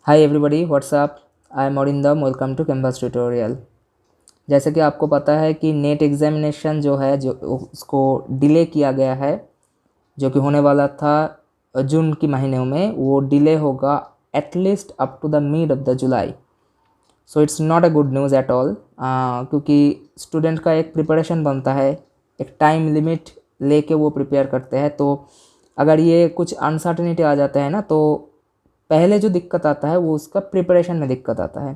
Hi everybody what's up. I am Arindam, welcome to campus tutorial. जैसे कि आपको पता है कि नेट एग्जामिनेशन जो है जो उसको डिले किया गया है, जो कि होने वाला था जून की महीने में, वो डिले होगा at least up to the mid of the July. So it's not a good news at all, क्योंकि स्टूडेंट का एक प्रिपरेशन बनता है, एक टाइम लिमिट लेके वो प्रिपेयर करते हैं। तो अगर ये कुछ अनसर्टेनिटी आ जाता है ना, तो पहले जो दिक्कत आता है वो उसका प्रिपरेशन में दिक्कत आता है।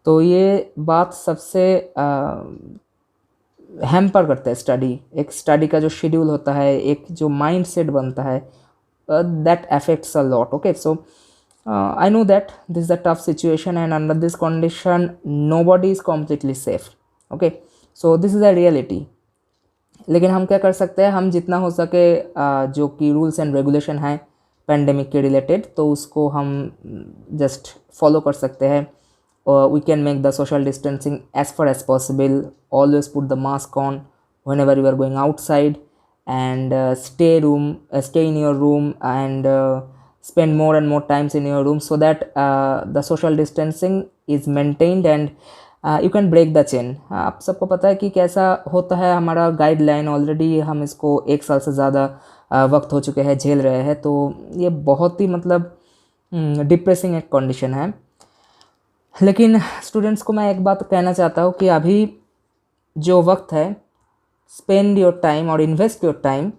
तो ये बात सबसे हैम्पर करता है स्टडी। एक स्टडी का जो शेड्यूल होता है, एक जो माइंड सेट बनता है, that affects a lot. Okay, so I know that this is a tough situation, and under this condition nobody is completely safe. Okay, so this is a reality. लेकिन हम क्या कर सकते हैं, हम जितना हो सके जो कि रूल्स एंड रेगुलेशन हैं पेंडेमिक के रिलेटेड, तो उसको हम जस्ट फॉलो कर सकते हैं। We can make the social distancing as far as possible, always put the mask on whenever you are going outside, and stay in your room, and spend more and more times in your room, so that the social distancing is maintained and you can break the chain. आप सबको पता है कि कैसा होता है हमारा guideline. Already हम इसको 1 साल से ज़्यादा वक्त हो चुके हैं झेल रहे हैं, तो ये बहुत ही मतलब डिप्रेसिंग एक कंडीशन है। लेकिन स्टूडेंट्स को मैं एक बात कहना चाहता हूँ कि अभी जो वक्त है, स्पेंड योर टाइम और invest your time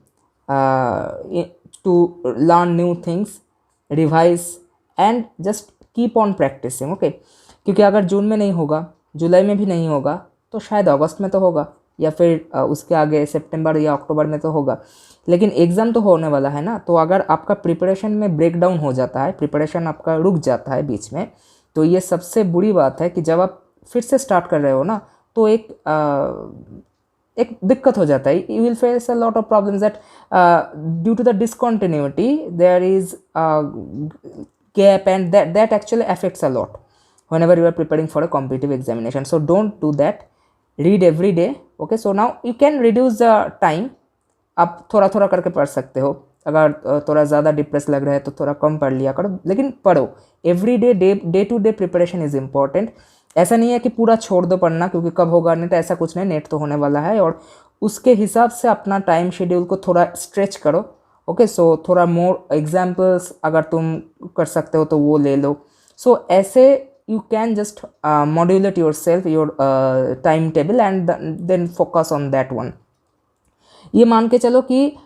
to learn new things, revise and just keep on practising. Okay, क्योंकि अगर जून में नहीं होगा, जुलाई में भी नहीं होगा, तो शायद अगस्त में तो होगा, या फिर उसके आगे सितंबर या अक्टूबर में तो होगा। लेकिन एग्ज़ाम तो होने वाला है ना। तो अगर आपका प्रिपरेशन में ब्रेक डाउन हो जाता है, प्रिपरेशन आपका रुक जाता है बीच में, तो ये सबसे बुरी बात है कि जब आप फिर से स्टार्ट कर रहे हो ना, तो एक दिक्कत हो जाता है। You will face a lot of problems that due to the discontinuity there is gap, and that actually affects a lot whenever you are preparing for a competitive examination. So don't do that. Read every day. Okay, so now you can reduce the time. आप थोड़ा थोड़ा करके पढ़ सकते हो। अगर थोड़ा ज़्यादा डिप्रेस लग रहा है तो थोड़ा कम पढ़ लिया करो, लेकिन पढ़ो। Every day to day preparation is important. ऐसा नहीं है कि पूरा छोड़ दो पढ़ना क्योंकि कब होगा नेट, ऐसा कुछ नहीं। नेट तो होने वाला है, और उसके हिसाब से अपना टाइम शेड्यूल को थोड़ा स्ट्रेच करो। ओके, सो थोड़ा मोर एग्जाम्पल्स अगर तुम कर सकते हो तो वो ले लो। सो ऐसे you can just modulate yourself, your timetable, and then focus on that one. ये मान के चलो कि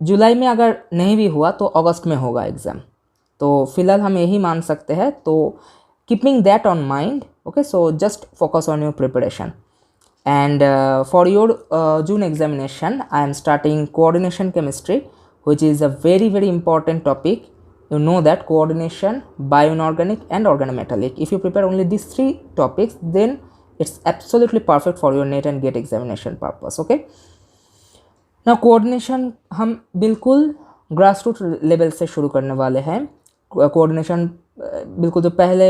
जुलाई में अगर नहीं भी हुआ तो अगस्त में होगा एग्ज़ाम, तो फिलहाल हम यही मान सकते हैं। तो keeping that on mind, okay, so just focus on your preparation. And for your June examination, I am starting coordination chemistry, which is a very important topic. You know that coordination, bioinorganic and organometallic. If you prepare only these 3 topics, then it's absolutely perfect for your NET and GATE examination purpose. Okay, now coordination हम बिल्कुल grass root level से शुरू करने वाले हैं। Coordination बिल्कुल जो पहले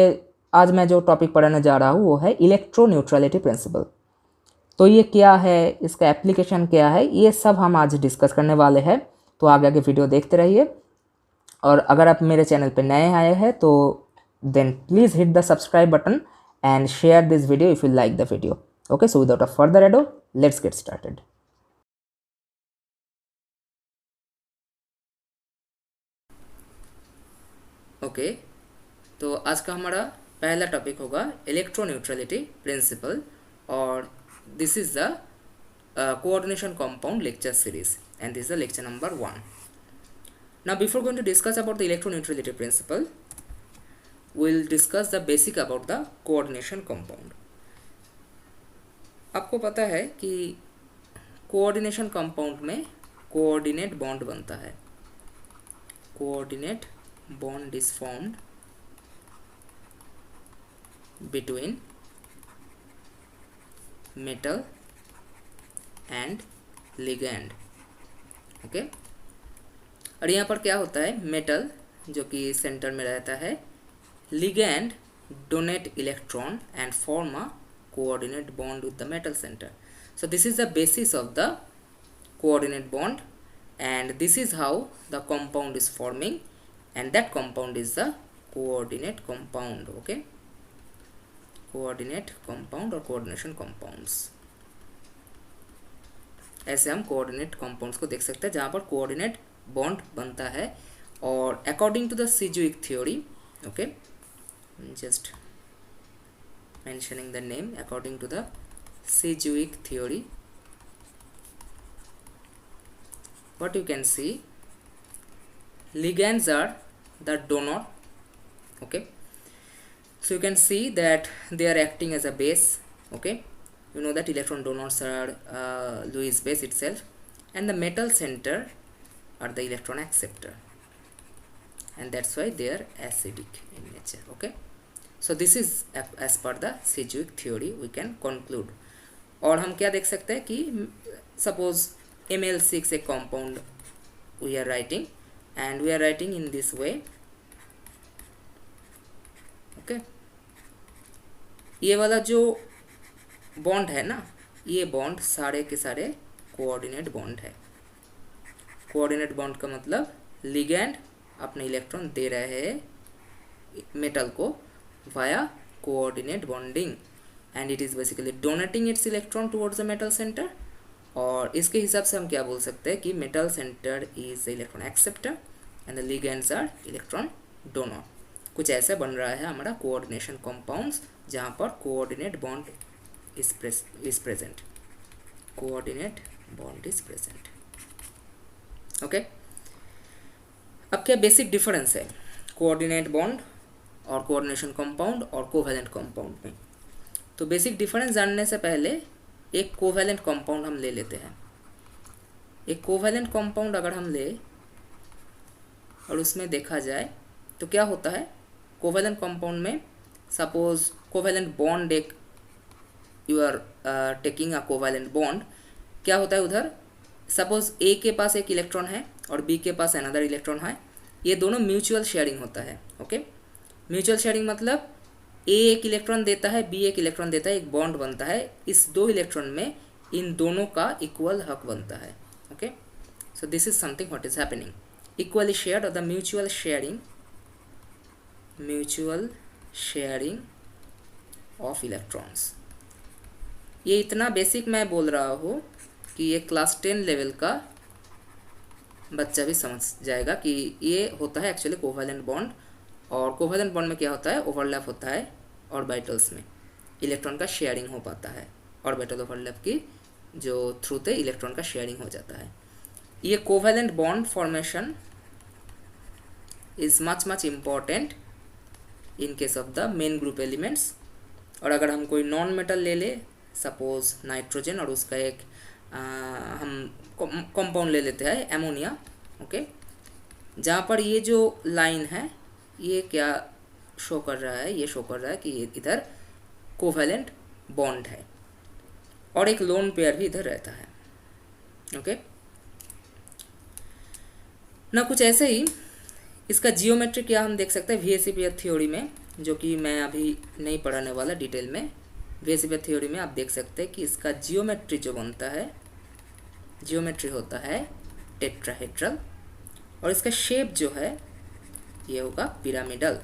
आज मैं जो टॉपिक पढ़ाने जा रहा हूँ वो है इलेक्ट्रोन्यूट्रलिटी प्रिंसिपल। तो ये क्या है, इसका एप्लीकेशन क्या है, ये सब हम आज डिस्कस करने वाले हैं। तो आगे आगे वीडियो देखते रहिए, और अगर आप मेरे चैनल पे नए आए हैं तो then please hit the subscribe button and share this video if you like the video. Okay, so without a further ado, let's get started. Okay, तो आज का हमारा पहला टॉपिक होगा इलेक्ट्रोन्यूट्रलिटी प्रिंसिपल, और this is the coordination compound lecture series, and this is the lecture number 1. Now before going to discuss about the electroneutrality principle, we'll discuss the basic about the coordination compound. आपको पता है कि coordination compound में coordinate bond बनता है। coordinate bond is formed between metal and ligand. Okay, और यहाँ पर क्या होता है, मेटल जो कि सेंटर में रहता है, ligand donate electron and form a coordinate bond with the metal centre. So this is the basis of the coordinate bond, and this is how the compound is forming, and that compound is the coordinate compound, okay, coordinate compound और coordination compounds. ऐसे हम coordinate compounds को देख सकते हैं जहाँ पर coordinate bond बनता है। और according to the Sidgwick theory, okay, just mentioning the name, according to the Sedgwick theory, what you can see, ligands are the donor, okay, so you can see that they are acting as a base, okay, you know that electron donors are Lewis base itself, and the metal center are the electron acceptor, and that's why they are acidic in nature, okay. So this is as per the Sedgwick theory we can conclude। और हम क्या देख सकते हैं कि suppose Ml6 एक compound we are writing, and we are writing in this way, okay। ये वाला जो बॉन्ड है ना, ये बॉन्ड सारे के सारे कोऑर्डिनेट बॉन्ड है। कोऑर्डिनेट बॉन्ड का मतलब लिगैंड अपने इलेक्ट्रॉन दे रहे हैं मेटल को via coordinate bonding, and it is basically donating its electron towards the metal center। और इसके हिसाब से हम क्या बोल सकते हैं कि metal center is the electron acceptor and the ligands are electron donor। कुछ ऐसा बन रहा है हमारा coordination compounds जहाँ पर coordinate bond is present, coordinate bond is present, okay। अब क्या बेसिक डिफरेंस है कोऑर्डिनेट बॉन्ड और कोऑर्डिनेशन कंपाउंड और कोवैलेंट कंपाउंड में? तो बेसिक डिफरेंस जानने से पहले एक कोवैलेंट कंपाउंड हम ले लेते हैं। एक कोवैलेंट कंपाउंड अगर हम ले और उसमें देखा जाए तो क्या होता है, कोवैलेंट कंपाउंड में सपोज कोवैलेंट बॉन्ड एक you are taking a covalent bond, क्या होता है उधर सपोज ए के पास एक इलेक्ट्रॉन है और बी के पास अनदर इलेक्ट्रॉन है, ये दोनों म्यूचुअल शेयरिंग होता है, ओके। म्यूचुअल शेयरिंग मतलब ए एक इलेक्ट्रॉन देता है, बी एक इलेक्ट्रॉन देता है, एक बॉन्ड बनता है, इस दो इलेक्ट्रॉन में इन दोनों का इक्वल हक बनता है, okay. So this is something what is happening, equally shared और the mutual sharing of electrons. ये इतना बेसिक मैं बोल रहा हूँ कि ये क्लास 10 लेवल का बच्चा भी समझ जाएगा कि ये होता है एक्चुअली कोवैलेंट बॉन्ड। और कोवैलेंट बॉन्ड में क्या होता है, ओवरलैप होता है ऑर्बिटल्स में इलेक्ट्रॉन का शेयरिंग हो पाता है, ऑर्बिटल ओवरलैप की जो थ्रू से इलेक्ट्रॉन का शेयरिंग हो जाता है। ये covalent bond formation is much important in case of the main group elements. और अगर हम कोई नॉन मेटल ले ले सपोज नाइट्रोजन और उसका एक हम कंपाउंड ले लेते हैं एमोनिया, ओके, जहाँ पर ये जो लाइन है ये क्या शो कर रहा है, ये शो कर रहा है कि ये इधर कोवैलेंट बॉन्ड है और एक लोन पेयर भी इधर रहता है, ओके ना। कुछ ऐसे ही इसका जियोमेट्री क्या हम देख सकते हैं वीएसईपी थ्योरी में, जो कि मैं अभी नहीं पढ़ाने वाला डिटेल में। वीएसईपी थ्योरी में आप देख सकते हैं कि इसका जियोमेट्री जो बनता है, जियोमेट्री होता है टेट्राहेड्रल, और इसका शेप जो है ये होगा पिरामिडल।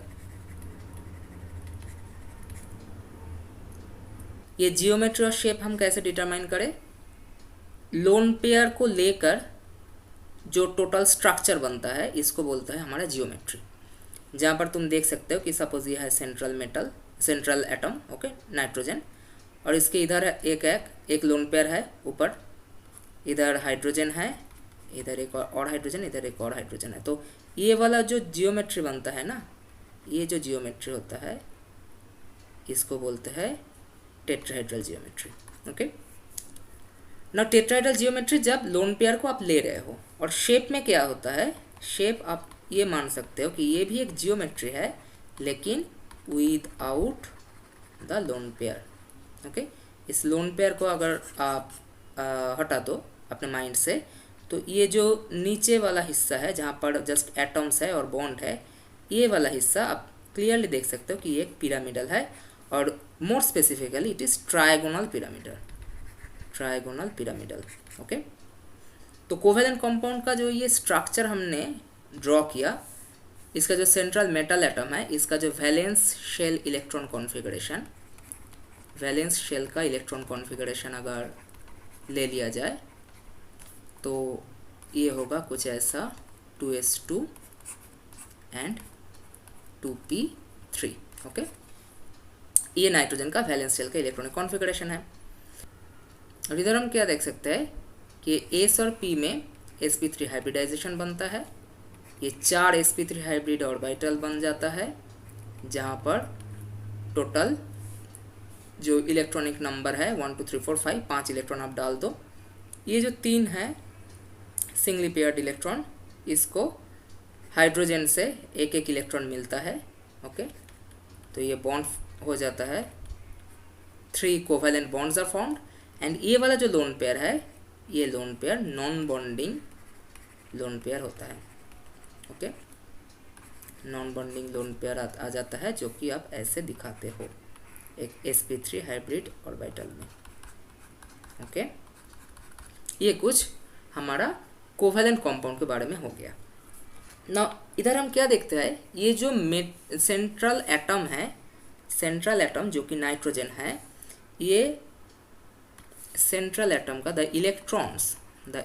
ये जियोमेट्री और शेप हम कैसे डिटरमाइन करें, लोन पेयर को लेकर जो टोटल स्ट्रक्चर बनता है इसको बोलता है हमारा जियोमेट्री। जहाँ पर तुम देख सकते हो कि सपोज ये है सेंट्रल एटम, ओके, नाइट्रोजन, और इसके इधर एक लोन पेयर है ऊपर, इधर हाइड्रोजन है, इधर एक और हाइड्रोजन, इधर एक और हाइड्रोजन है। तो ये वाला जो जियोमेट्री बनता है ना, ये जो जियोमेट्री होता है इसको बोलते हैं टेट्राहेड्रल जियोमेट्री, ओके ना। टेट्राहेड्रल जियोमेट्री जब लोन पेयर को आप ले रहे हो, और शेप में क्या होता है, शेप आप ये मान सकते हो कि ये भी एक जियोमेट्री है लेकिन with out the lone pair, okay. इस लोन पेयर को अगर आप हटा दो अपने माइंड से, तो ये जो नीचे वाला हिस्सा है जहाँ पर जस्ट एटम्स है और बॉन्ड है, ये वाला हिस्सा आप क्लियरली देख सकते हो कि ये एक पिरामिडल है, और more specifically it is trigonal pyramidal, okay. तो कोवैलेंट कंपाउंड का जो ये स्ट्रक्चर हमने ड्रॉ किया, इसका जो सेंट्रल मेटल एटम है, इसका जो valence shell electron configuration, valence shell का इलेक्ट्रॉन कॉन्फ़िगरेशन अगर ले लिया जाए तो ये होगा कुछ ऐसा 2s2 एंड 2p3। ओके, ये नाइट्रोजन का वैलेंस शेल का इलेक्ट्रॉनिक कॉन्फ़िगरेशन है। और इधर हम क्या देख सकते हैं कि एस और पी में sp3 हाइब्रिडाइजेशन बनता है, ये 4 sp3 हाइब्रिड ऑर्बिटल बन जाता है, जहाँ पर टोटल जो इलेक्ट्रॉनिक नंबर है 1 2 3 4 5, 5 इलेक्ट्रॉन आप डाल दो। ये जो 3 है सिंगली पेयर्ड इलेक्ट्रॉन, इसको हाइड्रोजन से एक एक इलेक्ट्रॉन मिलता है। ओके, तो ये बॉन्ड हो जाता है, 3 covalent bonds are formed. And ये वाला जो लोन पेयर है, ये lone pair non bonding lone pair होता है। Okay, non bonding lone pair आ जाता है, जो कि आप ऐसे दिखाते हो एक sp3 हाइब्रिड ऑर्बिटल में। ओके, ये कुछ हमारा कोवैलेंट कंपाउंड के बारे में हो गया। ना इधर हम क्या देखते हैं, ये जो सेंट्रल एटम है, सेंट्रल एटम जो कि नाइट्रोजन है, ये सेंट्रल एटम का the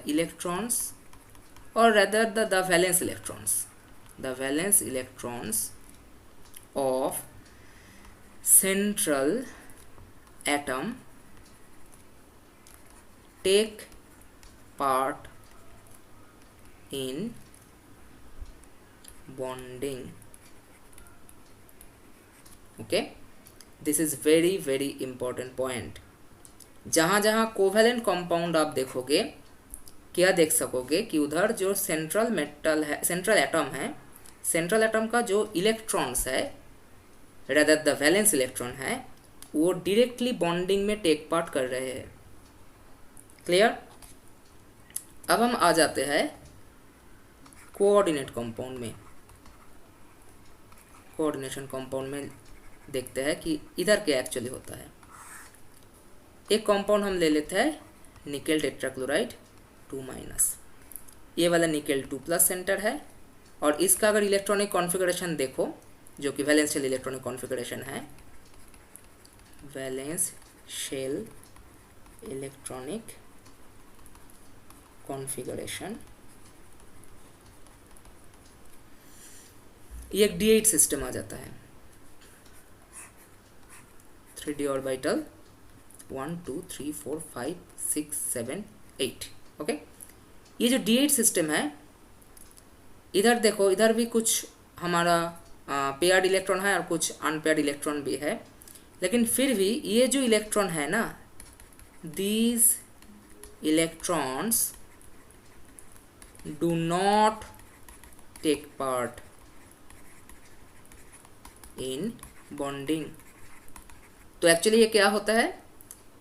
electrons or rather the valence electrons of central atom take part in bonding. Okay, this is very very important point। जहाँ जहाँ कोवैलेंट कंपाउंड आप देखोगे, क्या देख सकोगे कि उधर जो सेंट्रल मेटल है, सेंट्रल एटम है, सेंट्रल एटम का जो इलेक्ट्रॉन्स है, रेदर द वैलेंस इलेक्ट्रॉन है, वो डायरेक्टली बॉन्डिंग में टेक पार्ट कर रहे हैं। क्लियर? अब हम आ जाते हैं कोऑर्डिनेट कंपाउंड में। कोऑर्डिनेशन कंपाउंड में देखते हैं कि इधर क्या एक्चुअली होता है। एक कंपाउंड हम ले लेते हैं निकेल टेट्राक्लोराइड 2-, ये वाला निकेल 2+ सेंटर है, और इसका अगर इलेक्ट्रॉनिक कॉन्फ़िगरेशन देखो, जो कि वैलेंस शेल इलेक्ट्रॉनिक कॉन्फ़िगरेशन है, वैलेंस शेल इलेक्ट्रॉनिक कॉन्फ़िगरेशन, ये एक D8 सिस्टम आ जाता है, 3d ऑर्बिटल 1 2 3 4 5 6 7 8। ओके, ये जो D8 सिस्टम है, इधर देखो, इधर भी कुछ हमारा पेयर्ड इलेक्ट्रॉन है और कुछ अनपेयर्ड इलेक्ट्रॉन भी है, लेकिन फिर भी ये जो इलेक्ट्रॉन है ना, these electrons do not take part in bonding. तो एक्चुअली ये क्या होता है,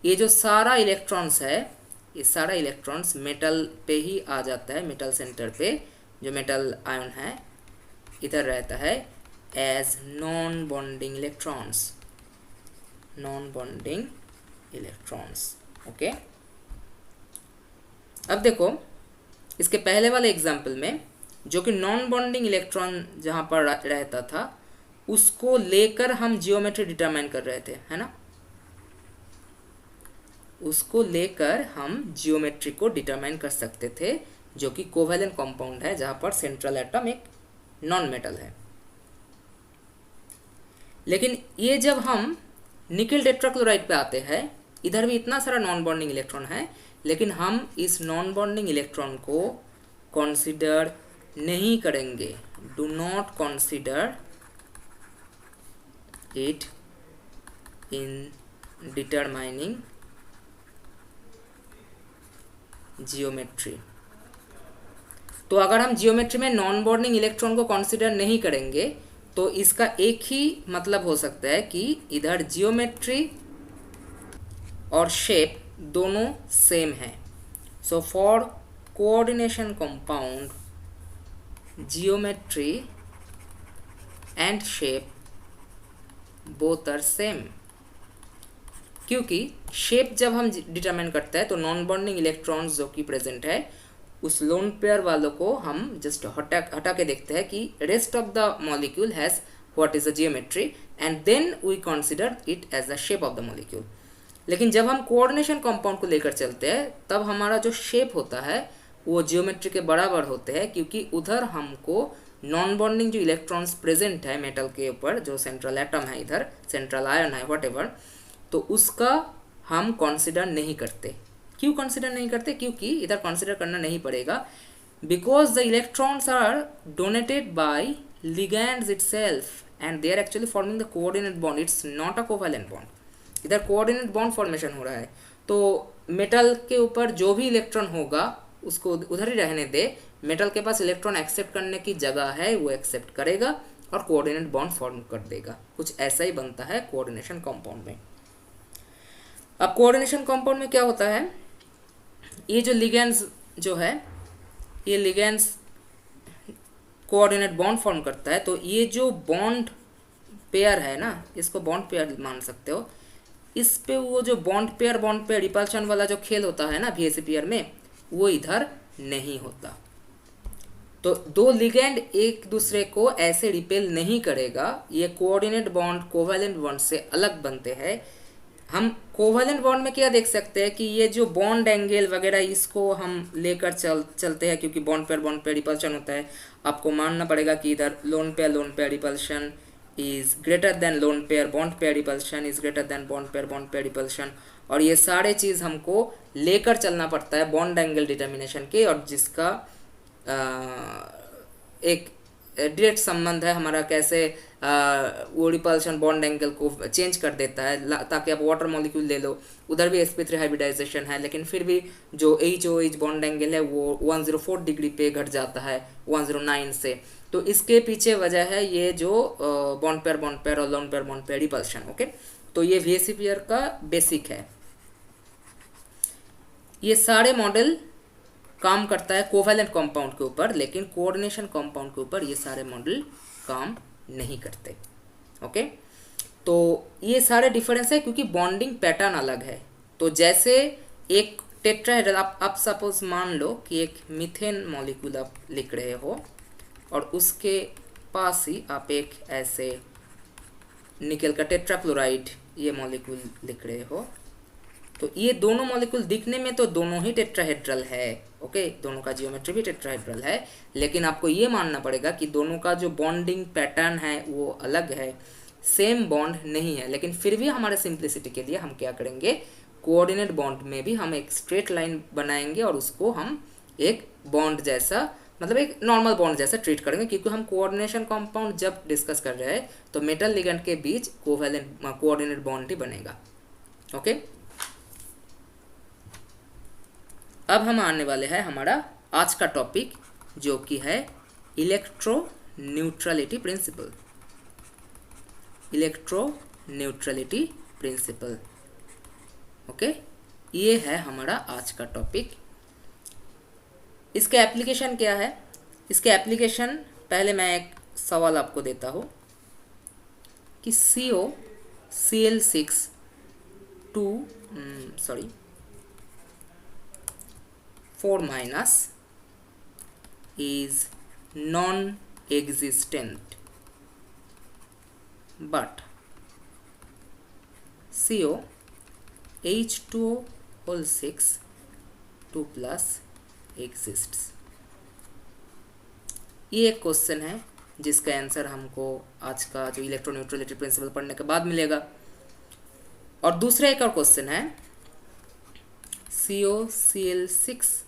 ये जो सारा इलेक्ट्रॉन्स है, ये सारा इलेक्ट्रॉन्स मेटल पे ही आ जाता है, मेटल सेंटर पे जो मेटल आयन है इधर रहता है as non bonding electrons, non bonding electrons. Okay, अब देखो इसके पहले वाले एग्जाम्पल में जो कि नॉन बॉन्डिंग इलेक्ट्रॉन जहाँ पर रहता था, उसको लेकर हम जियोमेट्री डिटरमाइन कर रहे थे, है ना, उसको लेकर हम जियोमेट्री को डिटरमाइन कर सकते थे, जो कि कोवैलेंट कंपाउंड है, जहाँ पर सेंट्रल एटम एक नॉन मेटल है। लेकिन ये जब हम निकेल टेट्राक्लोराइड पे आते हैं, इधर भी इतना सारा नॉन बॉन्डिंग इलेक्ट्रॉन है, लेकिन हम इस नॉन बॉन्डिंग इलेक्ट्रॉन को कंसीडर नहीं करेंगे, do not consider it in determining geometry. तो अगर हम जियोमेट्री में नॉन बॉन्डिंग इलेक्ट्रॉन को कंसीडर नहीं करेंगे, तो इसका एक ही मतलब हो सकता है कि इधर जियोमेट्री और शेप दोनों सेम है। So for coordination compound, geometry and shape both are same, क्योंकि शेप जब हम डिटरमाइन करते हैं तो नॉन बॉन्डिंग इलेक्ट्रॉन्स जो कि प्रेजेंट है उस लोन पेयर वालों को हम जस्ट हटा के देखते हैं कि rest of the molecule has what is the geometry and then we consider it as the shape of the molecule. लेकिन जब हम कोऑर्डिनेशन कंपाउंड को लेकर चलते हैं तब हमारा जो शेप होता है वो जियोमेट्री के बराबर होते हैं, क्योंकि उधर हमको नॉन बॉन्डिंग जो इलेक्ट्रॉन्स प्रेजेंट है मेटल के ऊपर, जो सेंट्रल एटम है इधर, सेंट्रल आयन है व्हाटएवर, तो उसका हम कंसिडर नहीं करते। क्यों कंसिडर नहीं करते? क्योंकि इधर कंसिडर करना नहीं पड़ेगा, because the electrons are donated by ligands itself and they are actually forming the coordinate bond, it's not a covalent bond. इधर कोऑर्डिनेट बॉन्ड फॉर्मेशन हो रहा है, तो मेटल के ऊपर जो भी इलेक्ट्रॉन होगा उसको उधर ही रहने दे, मेटल के पास इलेक्ट्रॉन एक्सेप्ट करने की जगह है, वो एक्सेप्ट करेगा और कोऑर्डिनेट बॉन्ड फॉर्म कर देगा। कुछ ऐसा ही बनता है कोऑर्डिनेशन कंपाउंड में। अब कोऑर्डिनेशन कंपाउंड में क्या होता है, ये जो लिगैंड्स जो है, ये लिगैंड्स कोऑर्डिनेट बॉन्ड फॉर्म करता है, तो ये जो बॉन्ड पेयर है ना, इसको बॉन्ड पेयर मान सकते हो। इस पे वो जो बॉन्ड पेयर रिपल्शन वाला जो खेल होता है ना VSEPR में, वो इधर नहीं होता। तो दो लिगैंड एक दूसरे को ऐसे रिपेल नहीं करेगा, ये कोऑर्डिनेट बॉन्ड कोवैलेंट बॉन्ड से अलग बनते हैं। हम कोवैलेंट बॉन्ड में क्या देख सकते हैं कि ये जो बॉन्ड एंगल वगैरह इसको हम लेकर चलते हैं, क्योंकि बॉन्ड पेयर रिपल्शन होता है। आपको मानना पड़ेगा कि इधर lone pair repulsion is greater than lone pair bond pair repulsion is greater than bond pair repulsion, और ये सारे चीज़ हमको लेकर चलना पड़ता है बॉन्ड एंगल डिटर्मिनेशन के, और जिसका एक डायरेक्ट संबंध है हमारा, कैसे वो रिपल्शन बॉन्ड एंगल को चेंज कर देता है। ताकि आप वाटर मॉलिक्यूल ले लो, उधर भी sp3 हाइब्रिडाइजेशन है, लेकिन फिर भी जो HOH बॉन्ड एंगल है वो 104 डिग्री पे घट जाता है 109 से। तो इसके पीछे वजह है ये जो बॉन्ड पेयर और लोन पेयर रिपल्शन। ओके, तो ये VSEPR का बेसिक है। ये सारे मॉडल काम करता है कोवैलेंट कंपाउंड के ऊपर, लेकिन कोऑर्डिनेशन कंपाउंड के ऊपर ये सारे मॉडल काम नहीं करते। ओके, तो ये सारे डिफरेंस है क्योंकि बॉन्डिंग पैटर्न अलग है। तो जैसे एक टेट्राहेड्रल, आप सपोज मान लो कि एक मीथेन मॉलिक्यूल आप लिख रहे हो और उसके पास ही आप एक ऐसे निकल का टेट्राक्लोराइड ये मॉलिक्यूल लिख रहे हो, तो ये दोनों मॉलिक्यूल दिखने में तो दोनों ही टेट्राहेड्रल है। ओके, दोनों का जियोमेट्री भी टेट्राहेड्रल है, लेकिन आपको ये मानना पड़ेगा कि दोनों का जो बॉन्डिंग पैटर्न है वो अलग है, सेम बॉन्ड नहीं है। लेकिन फिर भी हमारे सिंप्लिसिटी के लिए हम क्या करेंगे, कोऑर्डिनेट बॉन्ड में भी हम एक स्ट्रेट लाइन बनाएंगे और उसको हम एक बॉन्ड जैसा, मतलब एक नॉर्मल बॉन्ड जैसा ट्रीट करेंगे, क्योंकि हम कोऑर्डिनेशन कंपाउंड जब डिस्कस कर रहे हैं तो मेटल लिगेंड के बीच कोऑर्डिनेट बॉन्ड ही बनेगा। ओके, अब हम आने वाले हैं हमारा आज का टॉपिक, जो कि है electro neutrality principle. Electro neutrality principle, okay, ये है हमारा आज का टॉपिक। इसका एप्लीकेशन क्या है? इसके एप्लीकेशन, पहले मैं एक सवाल आपको देता हूँ कि COCl6 4 minus is non-existent, but COH2O whole 6 2 plus exists। ये एक क्वेश्चन है जिसका आंसर हमको आज का जो इलेक्ट्रोन्यूट्रलिटी प्रिंसिपल पढ़ने के बाद मिलेगा। और दूसरा एक और क्वेश्चन है COCl6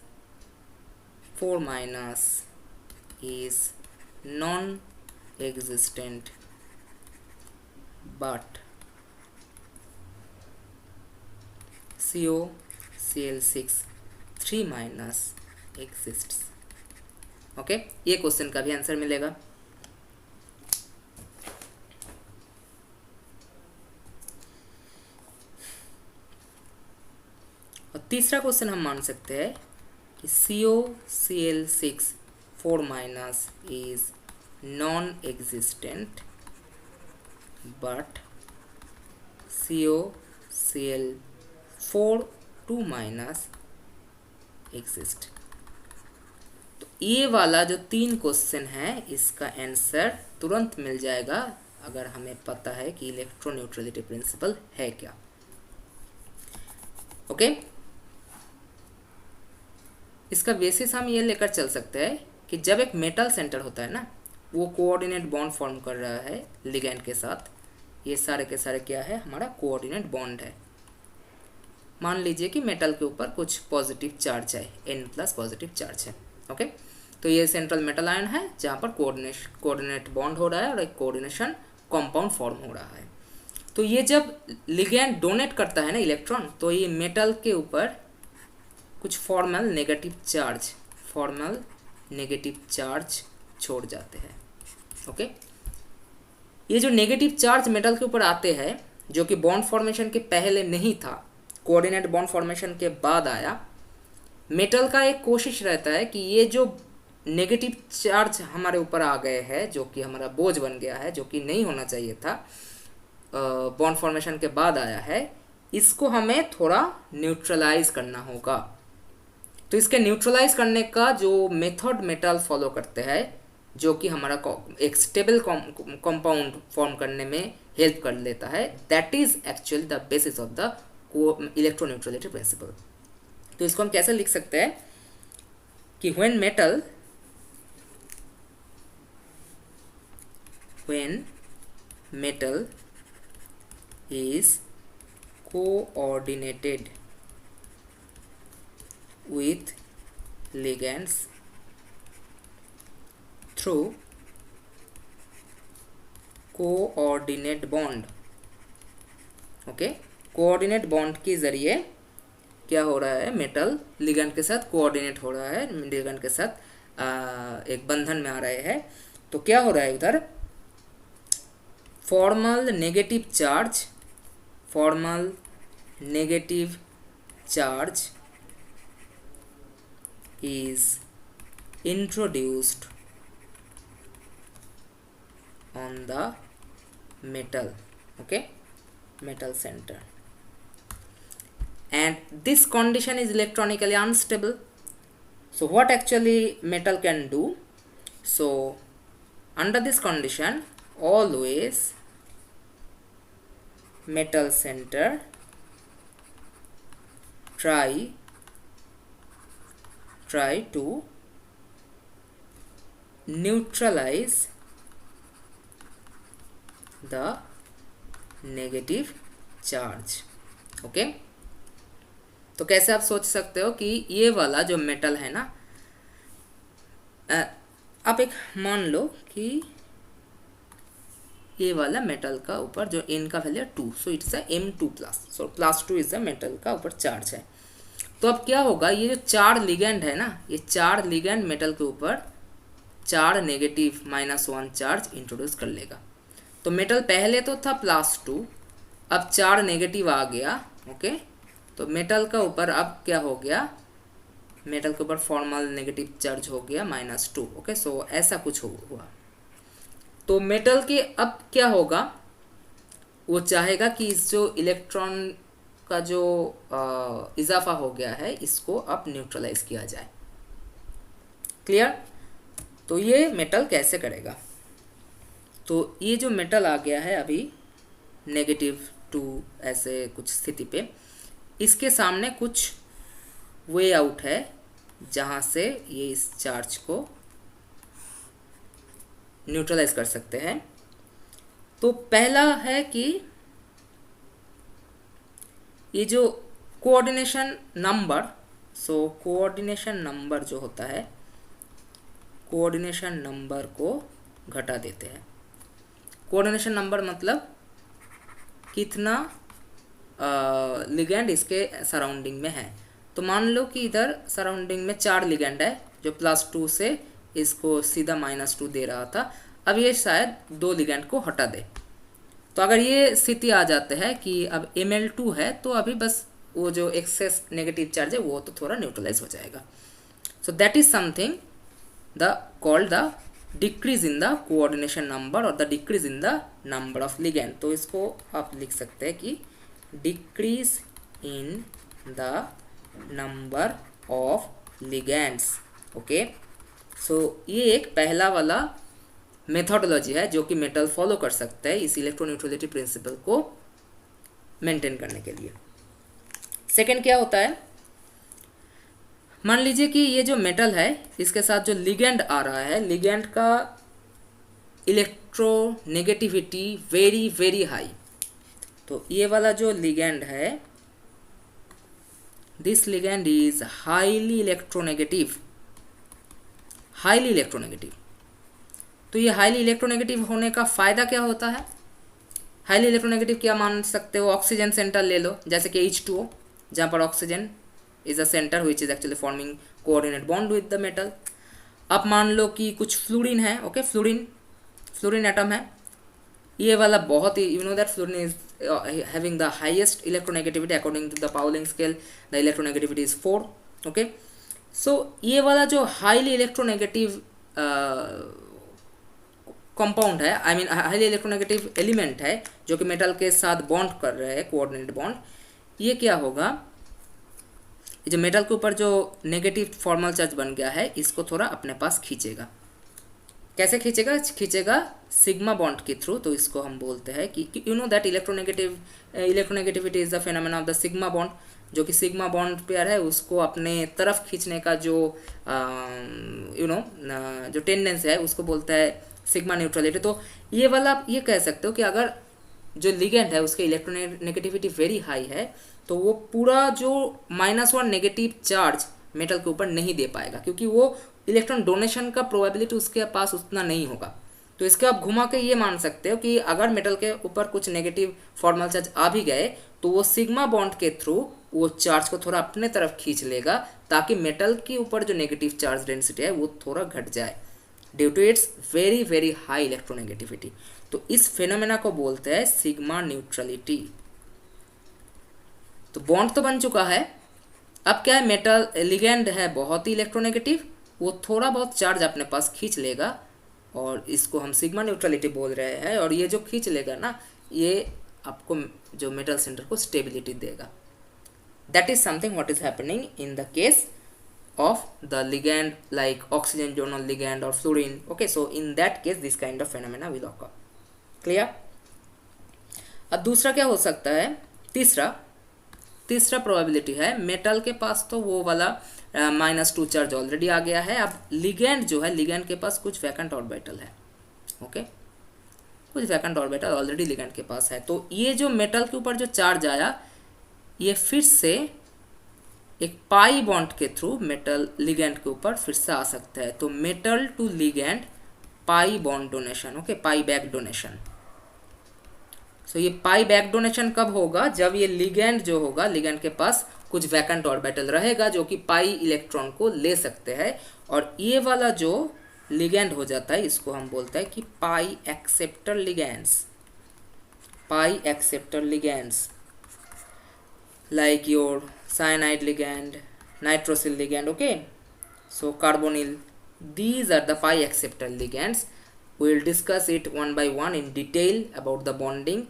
4 minus is non-existent but COCl6 3 minus exists। Okay, ये क्वेश्चन का भी आंसर मिलेगा। और तीसरा क्वेश्चन हम मान सकते हैं कि COCl6 4 minus is non-existent but COCl4 2 minus exist। ये वाला जो 3 क्वेश्चन है इसका आंसर तुरंत मिल जाएगा अगर हमें पता है कि इलेक्ट्रोन्यूट्रलिटी प्रिंसिपल है क्या। ओके, इसका बेसिस हम ये लेकर चल सकते हैं कि जब एक मेटल सेंटर होता है ना, वो कोऑर्डिनेट बॉन्ड फॉर्म कर रहा है लिगैंड के साथ, ये सारे के सारे क्या है, हमारा कोऑर्डिनेट बॉन्ड है। मान लीजिए कि मेटल के ऊपर कुछ पॉजिटिव चार्ज है, N+ पॉजिटिव चार्ज है। ओके, तो ये सेंट्रल मेटल आयन है जहाँ पर कोऑर्डिनेट बॉन्ड हो रहा है और एक कोऑर्डिनेशन कंपाउंड फॉर्म हो रहा है। तो ये जब लिगैंड डोनेट करता है ना इलेक्ट्रॉन, तो ये मेटल के ऊपर कुछ फॉर्मल नेगेटिव चार्ज छोड़ जाते हैं। ओके, ये जो नेगेटिव चार्ज मेटल के ऊपर आते हैं, जो कि बॉन्ड फॉर्मेशन के पहले नहीं था, कोऑर्डिनेट बॉन्ड फॉर्मेशन के बाद आया, मेटल का एक कोशिश रहता है कि ये जो नेगेटिव चार्ज हमारे ऊपर आ गए हैं, जो कि हमारा बोझ बन गया है, जो कि नहीं होना चाहिए था, बॉन्ड फॉर्मेशन के बाद आया है, इसको हमें थोड़ा न्यूट्रलाइज करना होगा। तो इसके न्यूट्रलाइज करने का जो मेथड मेटल फॉलो करते हैं, जो कि हमारा एक स्टेबल कंपाउंड फॉर्म करने में हेल्प कर लेता है, that is actually the basis of the electroneutrality principle. तो इसको हम कैसे लिख सकते हैं कि when metal is coordinated with ligands through coordinate bond। Okay, coordinate bond के जरिए क्या हो रहा है, मेटल लिगैंड के साथ कोऑर्डिनेट हो रहा है, लिगैंड के साथ एक बंधन में आ रहे हैं। तो क्या हो रहा है उधर, formal negative charge is introduced on the metal, okay, metal center, and this condition is electronically unstable. So what actually metal can do? So under this condition, always metal center try to neutralize the negative charge। Okay, तो कैसे आप सोच सकते हो कि ये वाला जो मेटल है ना, आप एक मान लो कि ये वाला मेटल का ऊपर जो N का value 2, so it's a M2+, so +2 is the metal का ऊपर चार्ज है। तो अब क्या होगा, ये जो 4 लिगैंड है ना, ये 4 लिगैंड मेटल के ऊपर 4 नेगेटिव -1 चार्ज इंट्रोड्यूस कर लेगा। तो मेटल पहले तो था +2, अब 4 नेगेटिव आ गया। ओके, तो मेटल का ऊपर अब क्या हो गया, मेटल के ऊपर फॉर्मल नेगेटिव चार्ज हो गया -2। ओके, सो ऐसा कुछ हुआ। तो मेटल के अब क्या होगा, वो चाहेगा कि इस जो इलेक्ट्रॉन का जो इजाफा हो गया है, इसको अब न्यूट्रलाइज किया जाए। क्लियर? तो ये मेटल कैसे करेगा, तो ये जो मेटल आ गया है अभी -2 ऐसे कुछ स्थिति पे, इसके सामने कुछ वे आउट है जहाँ से ये इस चार्ज को न्यूट्रलाइज कर सकते हैं। तो पहला है कि ये जो coordination number, so coordination number जो होता है, कोऑर्डिनेशन नंबर को घटा देते हैं। कोऑर्डिनेशन नंबर मतलब कितना लिगैंड इसके सराउंडिंग में है। तो मान लो कि इधर सराउंडिंग में 4 लिगैंड है, जो +2 से इसको सीधा -2 दे रहा था, अब ये शायद 2 लिगैंड को हटा दे। तो अगर ये स्थिति आ जाते हैं कि अब Ml2 है, तो अभी बस वो जो एक्सेस नेगेटिव चार्ज है वो तो थोड़ा न्यूट्रलाइज हो जाएगा। So that is something called the decrease in the coordination number और the decrease in the number of ligand. तो इसको आप लिख सकते हैं कि decrease in the number of ligands. Okay, ये एक पहला वाला मेथोडोलॉजी है जो कि मेटल फॉलो कर सकता है इस इलेक्ट्रोन्यूट्रलिटी प्रिंसिपल को मेंटेन करने के लिए। सेकंड क्या होता है, मान लीजिए कि ये जो मेटल है इसके साथ जो लिगेंड आ रहा है, लिगेंड का इलेक्ट्रोनेगेटिविटी वेरी वेरी हाई। तो ये वाला जो लिगेंड है, this ligand is highly electronegative, highly electronegative. तो ये हाईली इलेक्ट्रोनेगेटिव होने का फ़ायदा क्या होता है? हाईली इलेक्ट्रोनेगेटिव क्या मान सकते हो? ऑक्सीजन सेंटर ले लो, जैसे कि H2O, जहाँ पर oxygen is a centre which is actually forming coordinate bond with the metal. अब मान लो कि कुछ फ्लोरीन है, ओके, फ्लोरीन एटम है, ये वाला बहुत ही, you know that fluorine is having the highest electronegativity according to the Pauling scale, the electronegativity is 4, okay. So ये वाला जो हाईली इलेक्ट्रोनेगेटिव कंपाउंड है, I mean highly electronegative element है जो कि मेटल के साथ बॉन्ड कर रहे हैं, कोऑर्डिनेट बॉन्ड, ये क्या होगा, जो मेटल के ऊपर जो नेगेटिव फॉर्मल चार्ज बन गया है इसको थोड़ा अपने पास खींचेगा। कैसे खींचेगा? खींचेगा सिग्मा बॉन्ड के थ्रू। तो इसको हम बोलते हैं कि you know that electronegativity is the phenomena of the sigma bond, जो कि सिग्मा बॉन्ड पेयर है उसको अपने तरफ खींचने का जो जो टेंडेंसी है उसको बोलता है सिग्मा न्यूट्रलिटी। तो ये वाला ये कह सकते हो कि अगर जो लिगेंड है उसके इलेक्ट्रोनेगेटिविटी वेरी हाई है तो वो पूरा जो -1 नेगेटिव चार्ज मेटल के ऊपर नहीं दे पाएगा, क्योंकि वो इलेक्ट्रॉन डोनेशन का प्रोबेबिलिटी उसके पास उतना नहीं होगा। तो इसके आप घुमा के ये मान सकते हो कि अगर मेटल के ऊपर कुछ नेगेटिव फॉर्मल चार्ज आ भी गए तो वो सिग्मा बॉन्ड के थ्रू वो चार्ज को थोड़ा अपने तरफ खींच लेगा, ताकि मेटल के ऊपर जो नेगेटिव चार्ज डेंसिटी है वो थोड़ा घट जाए due to its very very high electronegativity. तो इस फेनोमेना को बोलते हैं सिग्मा न्यूट्रलिटी। तो बॉन्ड तो बन चुका है, अब क्या है, मेटल लिगेंड है बहुत ही इलेक्ट्रोनेगेटिव, वो थोड़ा बहुत चार्ज अपने पास खींच लेगा और इसको हम सिग्मा न्यूट्रलिटी बोल रहे हैं। और ये जो खींच लेगा ना, ये आपको जो मेटल सेंटर को स्टेबिलिटी देगा। That is something what is happening in the case of the ligand like oxygen zonal ligand or fluorine, okay, so in that case this kind of phenomena will occur, clear। अब दूसरा क्या हो सकता है, तीसरा probability है, metal के पास तो वो वाला -2 चार्ज ऑलरेडी आ गया है। अब लिगेंड जो है, लिगेंड के पास कुछ वैकेंट ऑर्बिटल है, ओके, कुछ वैकेंट ऑर्बिटल ऑलरेडी लिगेंड के पास है। तो ये जो मेटल के ऊपर जो चार्ज आया, ये फिर से एक पाई बॉन्ड के थ्रू मेटल लिगेंड के ऊपर फिर से आ सकता है। तो metal to ligand pi bond donation, okay, pi back donation. So ये पाई बैक डोनेशन कब होगा? जब ये लिगेंड जो होगा, लिगेंड के पास कुछ वैकेंट ऑर्बिटल रहेगा जो कि पाई इलेक्ट्रॉन को ले सकते हैं, और ये वाला जो लिगेंड हो जाता है इसको हम बोलते हैं कि पाई acceptor ligands, pi acceptor ligands like your cyanide ligand, nitrosyl ligand, okay, so carbonyl, these are the pi acceptor ligands. We will discuss it one by one in detail about the bonding.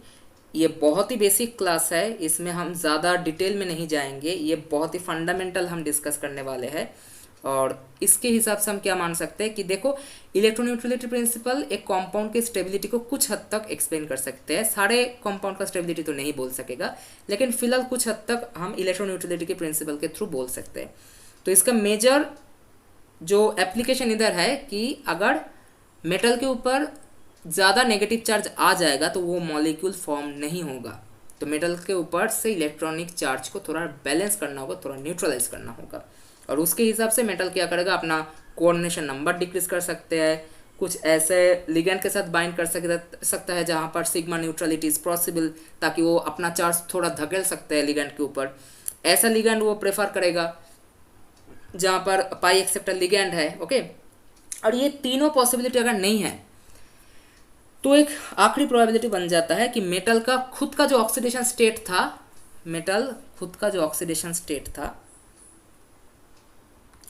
ये बहुत ही basic class है, इसमें हम ज़्यादा detail में नहीं जाएंगे, ये बहुत ही फंडामेंटल हम डिस्कस करने वाले हैं। और इसके हिसाब से हम क्या मान सकते हैं कि देखो, इलेक्ट्रोन्यूट्रलिटी प्रिंसिपल एक कंपाउंड की स्टेबिलिटी को कुछ हद तक एक्सप्लेन कर सकते हैं। सारे कंपाउंड का स्टेबिलिटी तो नहीं बोल सकेगा, लेकिन फिलहाल कुछ हद तक हम इलेक्ट्रोन्यूट्रलिटी के प्रिंसिपल के थ्रू बोल सकते हैं। तो इसका मेजर जो एप्लीकेशन इधर है कि अगर मेटल के ऊपर ज़्यादा नेगेटिव चार्ज आ जाएगा तो वो मॉलिक्यूल फॉर्म नहीं होगा। तो मेटल के ऊपर से इलेक्ट्रॉनिक चार्ज को थोड़ा बैलेंस करना होगा, थोड़ा न्यूट्रलाइज करना होगा, और उसके हिसाब से मेटल क्या करेगा, अपना कोऑर्डिनेशन नंबर डिक्रीज कर सकते हैं, कुछ ऐसे लिगेंड के साथ बाइंड कर सकता है जहाँ पर सिग्मा न्यूट्रलिटी इज पॉसिबल, ताकि वो अपना चार्ज थोड़ा धकेल सकते हैं लिगेंड के ऊपर। ऐसा लिगेंड वो प्रेफर करेगा जहाँ पर पाई एक्सेप्टर लिगेंड है, ओके। और ये तीनों पॉसिबिलिटी अगर नहीं है तो एक आखिरी प्रोबेबिलिटी बन जाता है कि मेटल का खुद का जो ऑक्सीडेशन स्टेट था, मेटल खुद का जो ऑक्सीडेशन स्टेट था,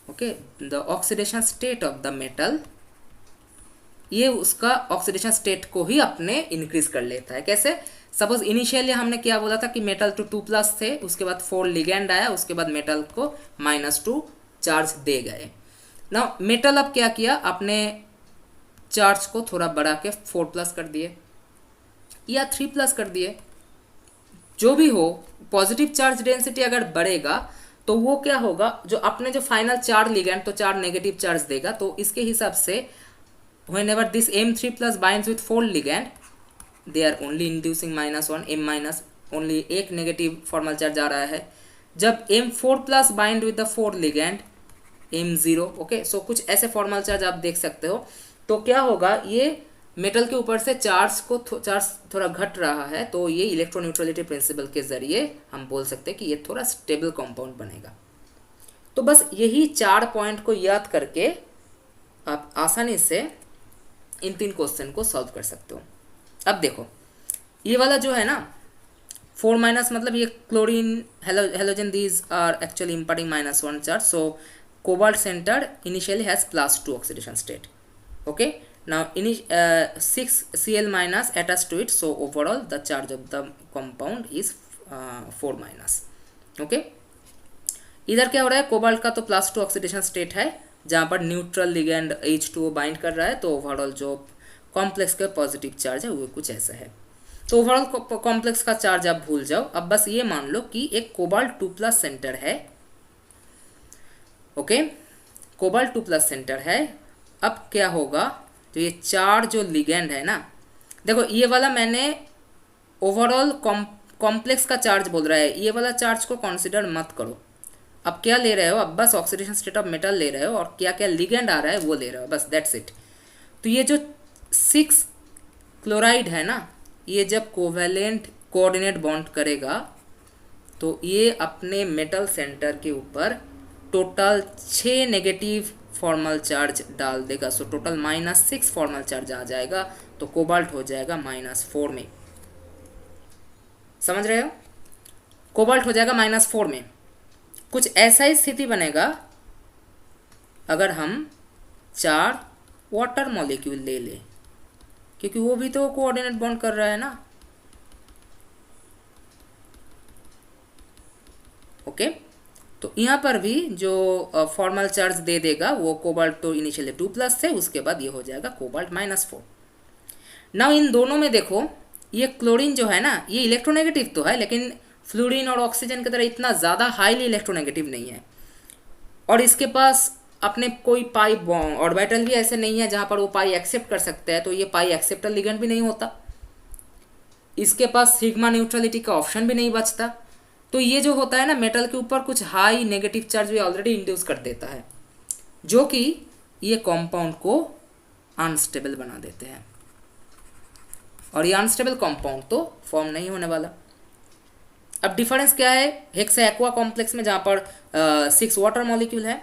okay, the oxidation state of the metal, ये उसका ऑक्सीडेशन स्टेट को ही अपने इंक्रीज कर लेता है। कैसे? सपोज इनिशियली हमने क्या बोला था कि मेटल तो 2+ थे, उसके बाद 4 लिगेंड आया, उसके बाद मेटल को -2 चार्ज दे गए। ना मेटल अब क्या किया, आपने चार्ज को थोड़ा बढ़ा के 4+ कर दिए या 3+ कर दिए, जो भी हो, पॉजिटिव चार्ज डेंसिटी अगर बढ़ेगा तो वो क्या होगा, जो अपने जो फाइनल 4 लिगेंड तो 4 नेगेटिव चार्ज देगा, तो इसके हिसाब से whenever this M3+ binds with 4 ligand, they are only inducing -1 M-, only एक नेगेटिव फॉर्मल चार्ज आ रहा है। जब M4+ bind with the 4 ligand M0, okay, so कुछ ऐसे फॉर्मल चार्ज आप देख सकते हो। तो क्या होगा, ये मेटल के ऊपर से चार्ज थोड़ा घट रहा है, तो ये इलेक्ट्रोन्यूट्रलिटी प्रिंसिपल के जरिए हम बोल सकते हैं कि ये थोड़ा स्टेबल कंपाउंड बनेगा। तो बस यही 4 पॉइंट को याद करके आप आसानी से इन 3 क्वेश्चन को सॉल्व कर सकते हो। अब देखो, ये वाला जो है ना 4- मतलब ये chlorine halogen, these are actually imparting -1 charge, सो cobalt center initially has +2 oxidation state. Okay, now 6Cl- attached to it, so overall the charge of the compound is 4-. Okay, इधर क्या हो रहा है, कोबाल्ट का तो +2 ऑक्सीडेशन स्टेट है, जहाँ पर न्यूट्रल लिगेंड H2O बाइंड कर रहा है, तो ओवरऑल जो कॉम्प्लेक्स का पॉजिटिव चार्ज है वो कुछ ऐसा है। तो ओवरऑल कॉम्प्लेक्स का चार्ज आप भूल जाओ, अब बस ये मान लो कि एक कोबाल्ट 2+ सेंटर है। ओके, कोबाल्ट 2+ सेंटर है। अब क्या होगा, तो ये 4 जो लिगेंड है ना, देखो ये वाला मैंने ओवरऑल कॉम्प्लेक्स का चार्ज बोल रहा है, ये वाला चार्ज को कंसिडर मत करो। अब क्या ले रहे हो, अब बस ऑक्सीडेशन स्टेट ऑफ मेटल ले रहे हो और क्या क्या लिगेंड आ रहा है वो ले रहे हो, बस दैट्स इट। तो ये जो 6 क्लोराइड है ना, ये जब कोवेलेंट कोऑर्डिनेट बॉन्ड करेगा तो ये अपने मेटल सेंटर के ऊपर टोटल 6 नेगेटिव फॉर्मल चार्ज डाल देगा, सो टोटल -6 फॉर्मल चार्ज आ जाएगा, तो कोबाल्ट हो जाएगा -4 में। समझ रहे हो, कोबाल्ट हो जाएगा -4 में। कुछ ऐसा ही स्थिति बनेगा अगर हम 4 वाटर मॉलिक्यूल ले लें, क्योंकि वो भी तो कोऑर्डिनेट बॉन्ड कर रहा है ना। ओके, तो यहाँ पर भी जो फॉर्मल चार्ज दे देगा वो कोबाल्ट तो इनिशियली 2+ से, उसके बाद ये हो जाएगा कोबाल्ट -4। नाउ इन दोनों में देखो, ये क्लोरीन जो है ना, ये इलेक्ट्रोनेगेटिव तो है, लेकिन फ्लोरीन और ऑक्सीजन की तरह इतना ज़्यादा हाईली इलेक्ट्रोनेगेटिव नहीं है, और इसके पास अपने कोई पाई ऑर्बिटल भी ऐसे नहीं है जहाँ पर वो पाई एक्सेप्ट कर सकता है, तो ये पाई एक्सेप्टर लिगेंड भी नहीं होता, इसके पास सिग्मा न्यूट्रलिटी का ऑप्शन भी नहीं बचता। तो ये जो होता है ना, मेटल के ऊपर कुछ हाई नेगेटिव चार्ज भी ऑलरेडी इंड्यूस कर देता है, जो कि ये कंपाउंड को अनस्टेबल बना देते हैं, और ये अनस्टेबल कंपाउंड तो फॉर्म नहीं होने वाला। अब डिफरेंस क्या है, हेक्सा एक्वा कॉम्प्लेक्स में जहाँ पर 6 वाटर मॉलिक्यूल है,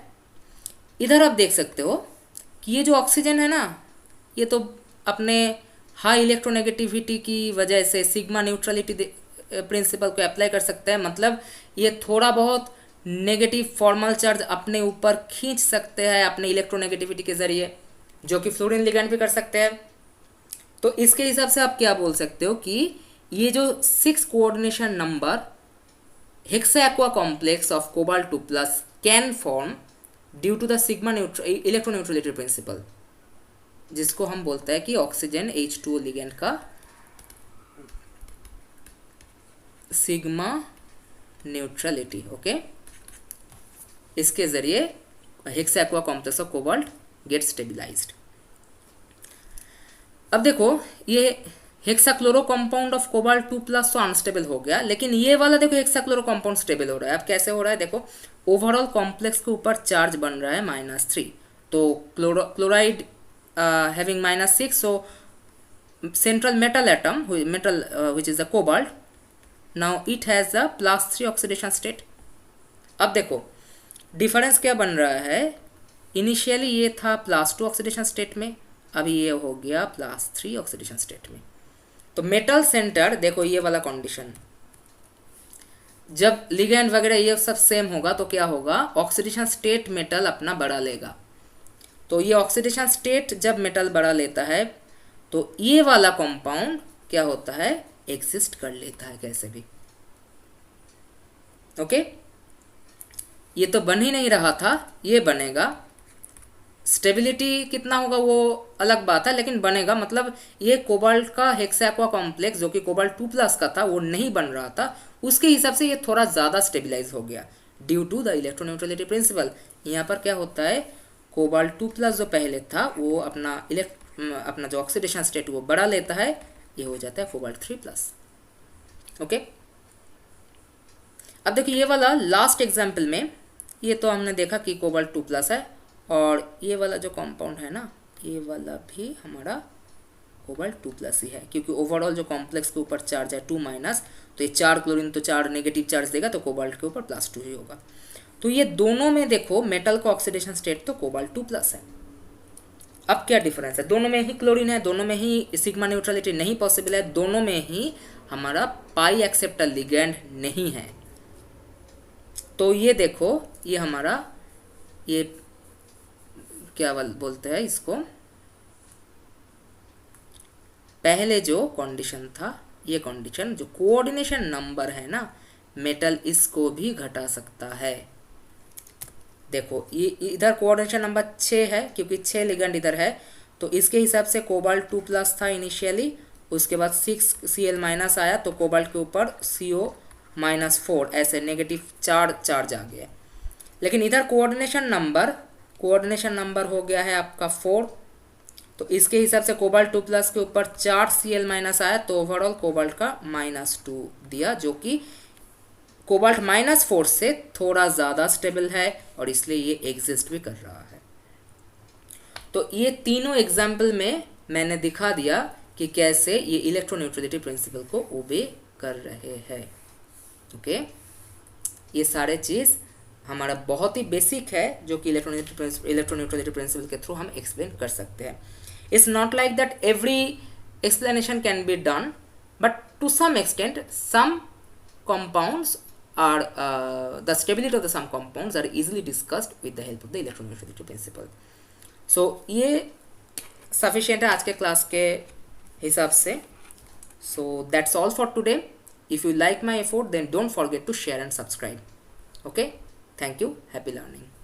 इधर आप देख सकते हो कि ये जो ऑक्सीजन है ना, ये तो अपने हाई इलेक्ट्रोनेगेटिविटी की वजह से सिग्मा न्यूट्रलिटी प्रिंसिपल को अप्लाई कर सकता है, मतलब ये थोड़ा बहुत नेगेटिव फॉर्मल चार्ज अपने ऊपर खींच सकते हैं अपने इलेक्ट्रोनेगेटिविटी के जरिए, जो कि फ्लोरीन लिगैंड भी कर सकते हैं। तो इसके हिसाब से आप क्या बोल सकते हो कि ये जो 6 coordination number hexa aqua complex of cobalt 2+ can form due to the sigma electroneutrality principle, जिसको हम बोलते हैं कि ऑक्सीजन H2O लिगेंड का सिग्मा न्यूट्रलिटी। ओके, इसके जरिए hexa aqua complex of cobalt get stabilised. अब देखो, ये हेक्साक्लोरो कंपाउंड ऑफ कोबाल्ट 2+ तो अनस्टेबल हो गया, लेकिन ये वाला देखो हेक्साक्लोरो कंपाउंड स्टेबल हो रहा है। अब कैसे हो रहा है, देखो ओवरऑल कॉम्प्लेक्स के ऊपर चार्ज बन रहा है -3, तो chloride having -6, so central metal atom metal which is the cobalt, now it has the +3 oxidation state. अब देखो डिफरेंस क्या बन रहा है, इनिशियली ये था +2 ऑक्सीडेशन स्टेट में, अभी ये हो गया +3 ऑक्सीडेशन स्टेट में। तो मेटल सेंटर देखो, ये वाला कंडीशन, जब लिगैंड वगैरह ये सब सेम होगा तो क्या होगा, ऑक्सीडेशन स्टेट मेटल अपना बढ़ा लेगा। तो ये ऑक्सीडेशन स्टेट जब मेटल बढ़ा लेता है तो ये वाला कंपाउंड क्या होता है, एग्जिस्ट कर लेता है कैसे भी। ओके, ये तो बन ही नहीं रहा था, ये बनेगा, स्टेबिलिटी कितना होगा वो अलग बात है, लेकिन बनेगा। मतलब ये कोबाल्ट का हेक्सा कॉम्प्लेक्स जो कि कोबाल्ट 2+ का था वो नहीं बन रहा था, उसके हिसाब से ये थोड़ा ज़्यादा स्टेबिलाईज हो गया due to the electroneutrality principal. यहाँ पर क्या होता है, कोबाल्ट 2+ जो पहले था वो अपना जो ऑक्सीडेशन स्टेट वो बढ़ा लेता है, ये हो जाता है कोबाल्ट 3+। ओके, अब देखिए ये वाला लास्ट एग्जाम्पल में, ये तो हमने देखा कि कोबाल्ट 2+ है, और ये वाला जो कंपाउंड है ना, ये वाला भी हमारा कोबाल्ट 2+ ही है, क्योंकि ओवरऑल जो कॉम्प्लेक्स के ऊपर चार्ज है 2-, तो ये 4 क्लोरीन तो 4 नेगेटिव चार्ज देगा, तो कोबाल्ट के ऊपर +2 ही होगा। तो ये दोनों में देखो मेटल का ऑक्सीडेशन स्टेट तो कोबाल्ट 2+ है। अब क्या डिफरेंस है, दोनों में ही क्लोरीन है, दोनों में ही सिग्मा न्यूट्रलिटी नहीं पॉसिबल है, दोनों में ही हमारा पाई एक्सेप्टर लिगैंड नहीं है। तो ये देखो, ये हमारा ये क्या बोलते हैं इसको, पहले जो कंडीशन था, ये कंडीशन जो कोऑर्डिनेशन नंबर है ना, मेटल इसको भी घटा सकता है। देखो ये इधर कोऑर्डिनेशन नंबर 6 है, क्योंकि 6 लिगेंड इधर है, तो इसके हिसाब से कोबाल्ट 2+ था इनिशियली, उसके बाद 6Cl- आया, तो कोबाल्ट के ऊपर CO-4 ऐसे नेगेटिव चार्ज आ गया। लेकिन इधर कोऑर्डिनेशन नंबर हो गया है आपका 4, तो इसके हिसाब से कोबाल्ट 2+ के ऊपर 4Cl- आया, तो ओवरऑल कोबाल्ट का -2 दिया, जो कि कोबाल्ट -4 से थोड़ा ज़्यादा स्टेबल है, और इसलिए ये एग्जिस्ट भी कर रहा है। तो ये तीनों एग्जाम्पल में मैंने दिखा दिया कि कैसे ये इलेक्ट्रोन्यूट्रलिटी प्रिंसिपल को ओबे कर रहे हैं। ओके, ये सारे चीज़ हमारा बहुत ही बेसिक है, जो कि इलेक्ट्रोन्यूट्रलिटी प्रिंसिपल के थ्रू हम एक्सप्लेन कर सकते हैं। It's not like that every explanation can be done, but to some extent some compounds are the stability of the some compounds are easily discussed with the help of the electroneutrality principle. So ये sufficient है आज के class के हिसाब से। So that's all for today. If you like my effort, then don't forget to share and subscribe. Okay, thank you, happy learning.